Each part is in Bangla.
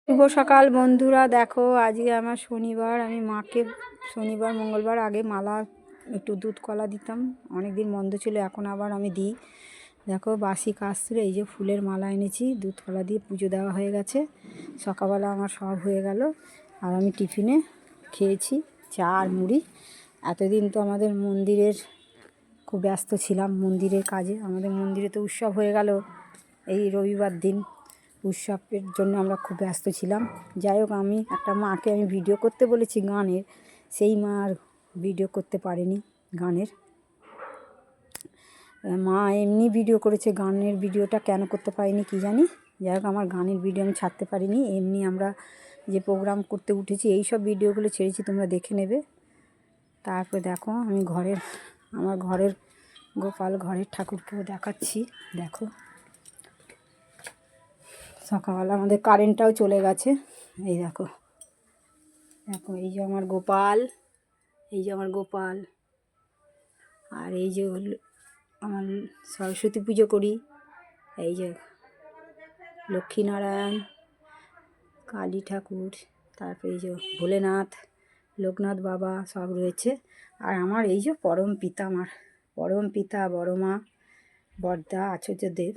শুভ সকাল বন্ধুরা। দেখো আজকে আমার শনিবার, আমি মাকে শনিবার মঙ্গলবার আগে মালা একটু দুধ কলা দিতাম, অনেক দিন বন্ধ ছিল, এখন আবার আমি দিই। দেখো বাসি কাজ ছিল, এই যে ফুলের মালা এনেছি, দুধ কলা দিয়ে পুজো দেওয়া হয়ে গেছে। সকালবেলা আমার সব হয়ে গেল, আর আমি টিফিনে খেয়েছি চা আর মুড়ি। এতদিন তো আমাদের মন্দিরের খুব ব্যস্ত ছিলাম, মন্দিরের কাজে। আমাদের মন্দিরে তো উৎসব হয়ে গেল এই রবিবার দিন, উৎসবের জন্য আমরা খুব ব্যস্ত ছিলাম। যাই হোক, আমি একটা মাকে আমি ভিডিও করতে বলেছি গানের, সেই মা আর ভিডিও করতে পারেনি গানের। মা এমনি ভিডিও করেছে, গানের ভিডিওটা কেন করতে পারিনি কী জানি। যাই হোক, আমার গানের ভিডিও আমি ছাড়তে পারিনি। এমনি আমরা যে প্রোগ্রাম করতে উঠেছি এই সব ভিডিওগুলো ছেড়েছি, তোমরা দেখে নেবে। তারপরে দেখো আমি আমার ঘরের গোপাল ঘরের ঠাকুরকেও দেখাচ্ছি। দেখো সকালবেলা আমাদের কারেন্টটাও চলে গেছে। এই দেখো দেখো, এই যে আমার গোপাল, এই যে আমার গোপাল, আর এই যে আমার সরস্বতী পুজো করি, এই যে লক্ষ্মীনারায়ণ, কালী ঠাকুর, তারপরে এই যে ভোলেনাথ, লোকনাথ বাবা সব রয়েছে। আর আমার এই যে পরম পিতা, আমার পরম পিতা বড় মা বড়দা আচার্যদেব।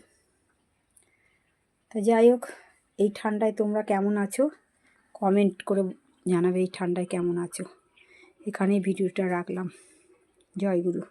তা যাই হোক, এই ঠান্ডায় তোমরা কেমন আছো কমেন্ট করে জানাবে, এই ঠান্ডায় কেমন আছো। এখানেই ভিডিওটা রাখলাম। জয় গুরু।